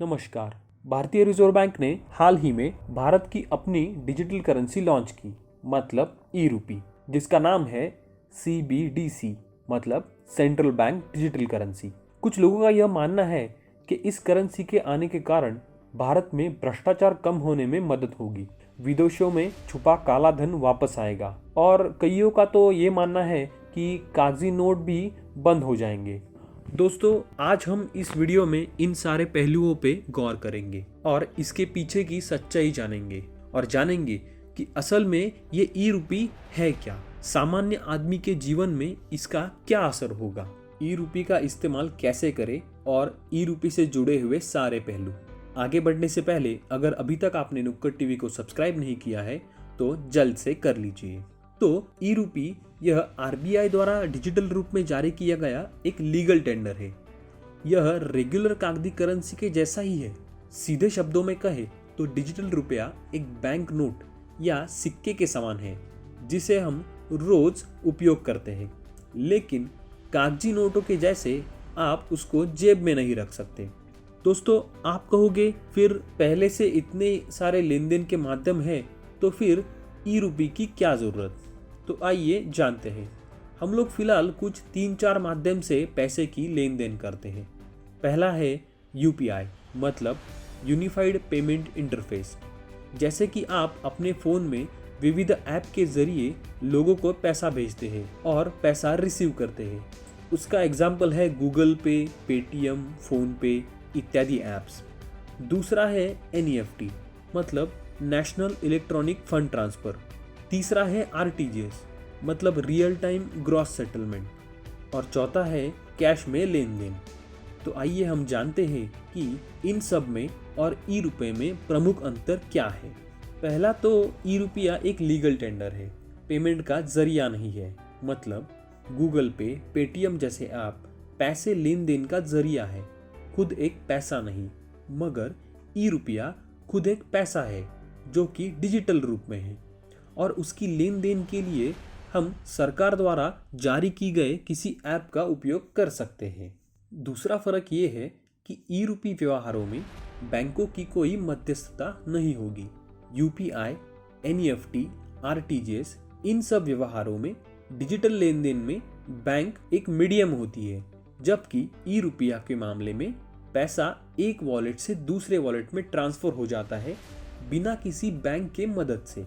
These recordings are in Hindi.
नमस्कार। भारतीय रिजर्व बैंक ने हाल ही में भारत की अपनी डिजिटल करेंसी लॉन्च की, मतलब ई-रूपी, जिसका नाम है CBDC, मतलब सेंट्रल बैंक डिजिटल करेंसी। कुछ लोगों का यह मानना है कि इस करेंसी के आने के कारण भारत में भ्रष्टाचार कम होने में मदद होगी, विदेशों में छुपा काला धन वापस आएगा और कईयों का तो ये मानना है कि कागजी नोट भी बंद हो जाएंगे। दोस्तों, आज हम इस वीडियो में इन सारे पहलुओं पे गौर करेंगे और इसके पीछे की सच्चाई जानेंगे और जानेंगे कि असल में ये ई-रूपी है क्या, सामान्य आदमी के जीवन में इसका क्या असर होगा, ई-रूपी का इस्तेमाल कैसे करें और ई-रूपी से जुड़े हुए सारे पहलू। आगे बढ़ने से पहले अगर अभी तक आपने नुक्कड़ टीवी को सब्सक्राइब नहीं किया है तो जल्द से कर लीजिए। तो ई-रूपी यह RBI द्वारा डिजिटल रूप में जारी किया गया एक लीगल टेंडर है। यह रेगुलर कागजी करेंसी के जैसा ही है। सीधे शब्दों में कहे तो डिजिटल रुपया एक बैंक नोट या सिक्के के समान है जिसे हम रोज उपयोग करते हैं, लेकिन कागजी नोटों के जैसे आप उसको जेब में नहीं रख सकते। दोस्तों, आप कहोगे फिर पहले से इतने सारे लेन देन के माध्यम है तो फिर ई-रूपी की क्या जरूरत। तो आइए जानते हैं। हम लोग फिलहाल कुछ 3-4 माध्यम से पैसे की लेन देन करते हैं। पहला है UPI, मतलब यूनिफाइड पेमेंट इंटरफेस। जैसे कि आप अपने फ़ोन में विविध ऐप के जरिए लोगों को पैसा भेजते हैं और पैसा रिसीव करते हैं। उसका एग्जाम्पल है गूगल पे, पेटीएम, फ़ोन पे इत्यादि ऐप्स। दूसरा है NEFT, मतलब नेशनल इलेक्ट्रॉनिक फंड ट्रांसफ़र। तीसरा है RTGS, मतलब रियल टाइम ग्रॉस सेटलमेंट। और चौथा है कैश में लेन देन। तो आइए हम जानते हैं कि इन सब में और ई-रुपये में प्रमुख अंतर क्या है। पहला तो ई-रुपया एक लीगल टेंडर है, पेमेंट का जरिया नहीं है। मतलब गूगल पे, पेटीएम जैसे ऐप पैसे लेन देन का जरिया है, खुद एक पैसा नहीं। मगर ई-रुपया खुद एक पैसा है जो कि डिजिटल रूप में है और उसकी लेन देन के लिए हम सरकार द्वारा जारी की गए किसी ऐप का उपयोग कर सकते हैं। दूसरा फर्क ये है कि ई-रूपी व्यवहारों में बैंकों की कोई मध्यस्थता नहीं होगी। UPI, NEFT, RTGS इन सब व्यवहारों में डिजिटल लेन देन में बैंक एक मीडियम होती है, जबकि ई-रुपया के मामले में पैसा एक वॉलेट से दूसरे वॉलेट में ट्रांसफर हो जाता है बिना किसी बैंक के मदद से।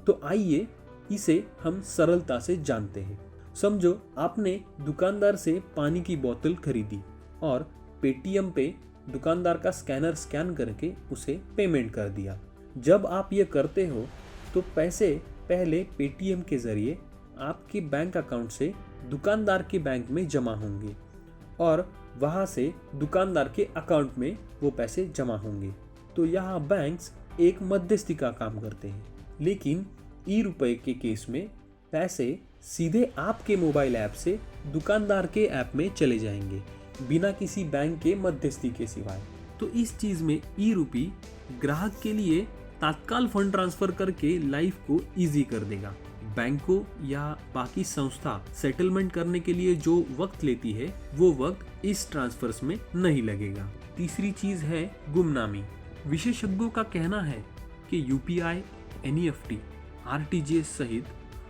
तो आइए इसे हम सरलता से जानते हैं। समझो आपने दुकानदार से पानी की बोतल खरीदी और पेटीएम पे दुकानदार का स्कैनर स्कैन करके उसे पेमेंट कर दिया। जब आप ये करते हो तो पैसे पहले पेटीएम के जरिए आपके बैंक अकाउंट से दुकानदार के बैंक में जमा होंगे और वहाँ से दुकानदार के अकाउंट में वो पैसे जमा होंगे। तो यहाँ बैंक्स एक मध्यस्थी का काम करते हैं। लेकिन ई-रुपये के केस में पैसे सीधे आपके मोबाइल ऐप से दुकानदार के ऐप में चले जाएंगे बिना किसी बैंक के मध्यस्थी के सिवाय। तो इस चीज़ में ई-रूपी ग्राहक के लिए तत्काल फंड ट्रांसफर करके लाइफ को इजी कर देगा। बैंकों या बाकी संस्था सेटलमेंट करने के लिए जो वक्त लेती है वो वक्त इस ट्रांसफर्स में नहीं लगेगा। तीसरी चीज़ है गुमनामी। विशेषज्ञों का कहना है कि UPI, NEFT, RTGS सहित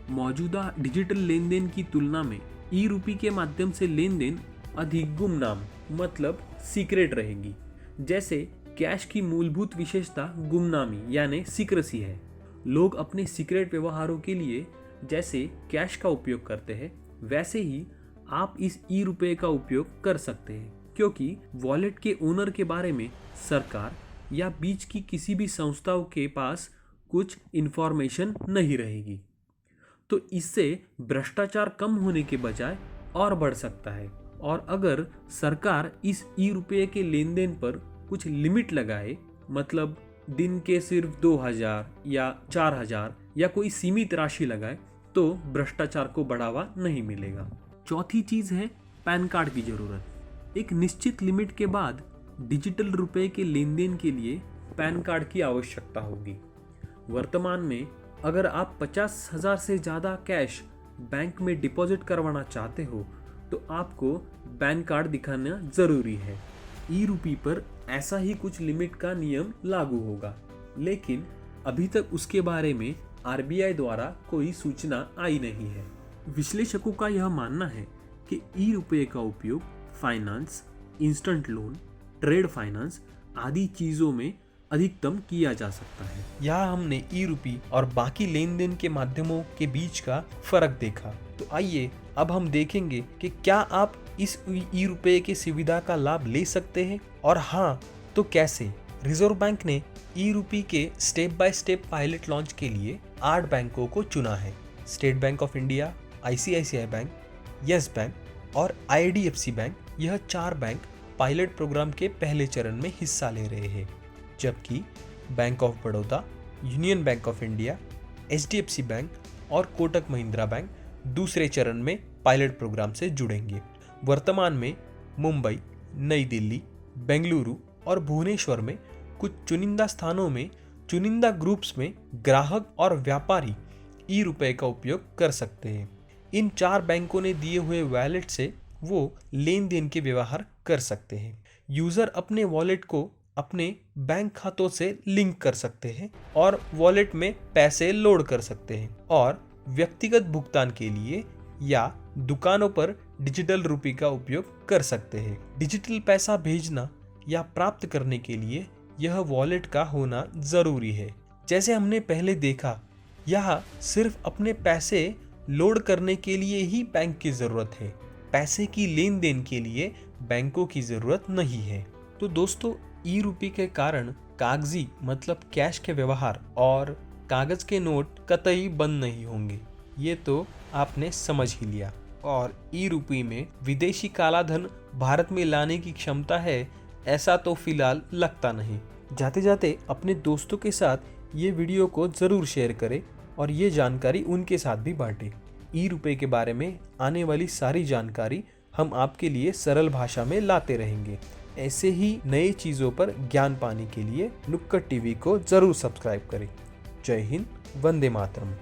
मौजूदा डिजिटल लेन देन की तुलना में ई-रूपी के माध्यम से लेन देन अधिक गुमनाम, मतलब सीक्रेट रहेगी। जैसे कैश की मूलभूत विशेषता गुमनामी यानी सीक्रेसी है। लोग अपने सीक्रेट व्यवहारों के लिए जैसे कैश का उपयोग करते हैं, वैसे ही आप इस ई-रुपये का उपयोग कर सकते हैं, क्योंकि वॉलेट के ओनर के बारे में सरकार या बीच की किसी भी संस्थाओं के पास कुछ इन्फॉर्मेशन नहीं रहेगी। तो इससे भ्रष्टाचार कम होने के बजाय और बढ़ सकता है। और अगर सरकार इस ई-रुपये के लेन देन पर कुछ लिमिट लगाए, मतलब दिन के सिर्फ 2000 या 4000 या कोई सीमित राशि लगाए, तो भ्रष्टाचार को बढ़ावा नहीं मिलेगा। चौथी चीज़ है पैन कार्ड की ज़रूरत। एक निश्चित लिमिट के बाद डिजिटल रुपये के लेन देन के लिए पैन कार्ड की आवश्यकता होगी। वर्तमान में अगर आप 50,000 से ज़्यादा कैश बैंक में डिपॉजिट करवाना चाहते हो तो आपको पैन कार्ड दिखाना ज़रूरी है। ई रूपी पर ऐसा ही कुछ लिमिट का नियम लागू होगा, लेकिन अभी तक उसके बारे में आरबीआई द्वारा कोई सूचना आई नहीं है। विश्लेषकों का यह मानना है कि ई रुपये का उपयोग finance, instant loan, trade finance आदि चीजों में अधिकतम किया जा सकता है। यहाँ हमने ई रूपी और बाकी लेन देन के माध्यमों के बीच का फर्क देखा। तो आइए अब हम देखेंगे कि क्या आप इस ई रुपये की सुविधा का लाभ ले सकते हैं, और हाँ तो कैसे। रिजर्व बैंक ने ई रूपी के step by step pilot launch के लिए 8 बैंकों को चुना है। State bank of India, ICICI bank, yes bank और IDFC बैंक, यह 4 बैंक पायलट प्रोग्राम के पहले चरण में हिस्सा ले रहे हैं, जबकि bank of Baroda, union bank of India, HDFC bank और कोटक महिंद्रा बैंक दूसरे चरण में पायलट प्रोग्राम से जुड़ेंगे। वर्तमान में मुंबई, नई दिल्ली, बेंगलुरु और भुवनेश्वर में कुछ चुनिंदा स्थानों में चुनिंदा ग्रुप्स में ग्राहक और व्यापारी ई रुपये का उपयोग कर सकते हैं। इन 4 बैंकों ने दिए हुए वॉलेट से वो लेन देन के व्यवहार कर सकते हैं। यूजर अपने वॉलेट को अपने बैंक खातों से लिंक कर सकते हैं और वॉलेट में पैसे लोड कर सकते हैं, और व्यक्तिगत भुगतान के लिए या दुकानों पर डिजिटल रुपये का उपयोग कर सकते हैं। डिजिटल पैसा भेजना या प्राप्त करने के लिए यह वॉलेट का होना जरूरी है। जैसे हमने पहले देखा, यहाँ सिर्फ अपने पैसे लोड करने के लिए ही बैंक की जरूरत है, पैसे की लेन देन के लिए बैंकों की जरूरत नहीं है। तो दोस्तों, ई रुपये के कारण कागजी मतलब कैश के व्यवहार और कागज के नोट कतई बंद नहीं होंगे, ये तो आपने समझ ही लिया। और ई रुपये में विदेशी कालाधन भारत में लाने की क्षमता है, ऐसा तो फिलहाल लगता नहीं। जाते जाते अपने दोस्तों के साथ ये वीडियो को ज़रूर शेयर करें और ये जानकारी उनके साथ भी बांटें। ई रुपये के बारे में आने वाली सारी जानकारी हम आपके लिए सरल भाषा में लाते रहेंगे। ऐसे ही नई चीज़ों पर ज्ञान पाने के लिए नुक्कड़ टीवी को ज़रूर सब्सक्राइब करें। जय हिंद, वंदे मातरम।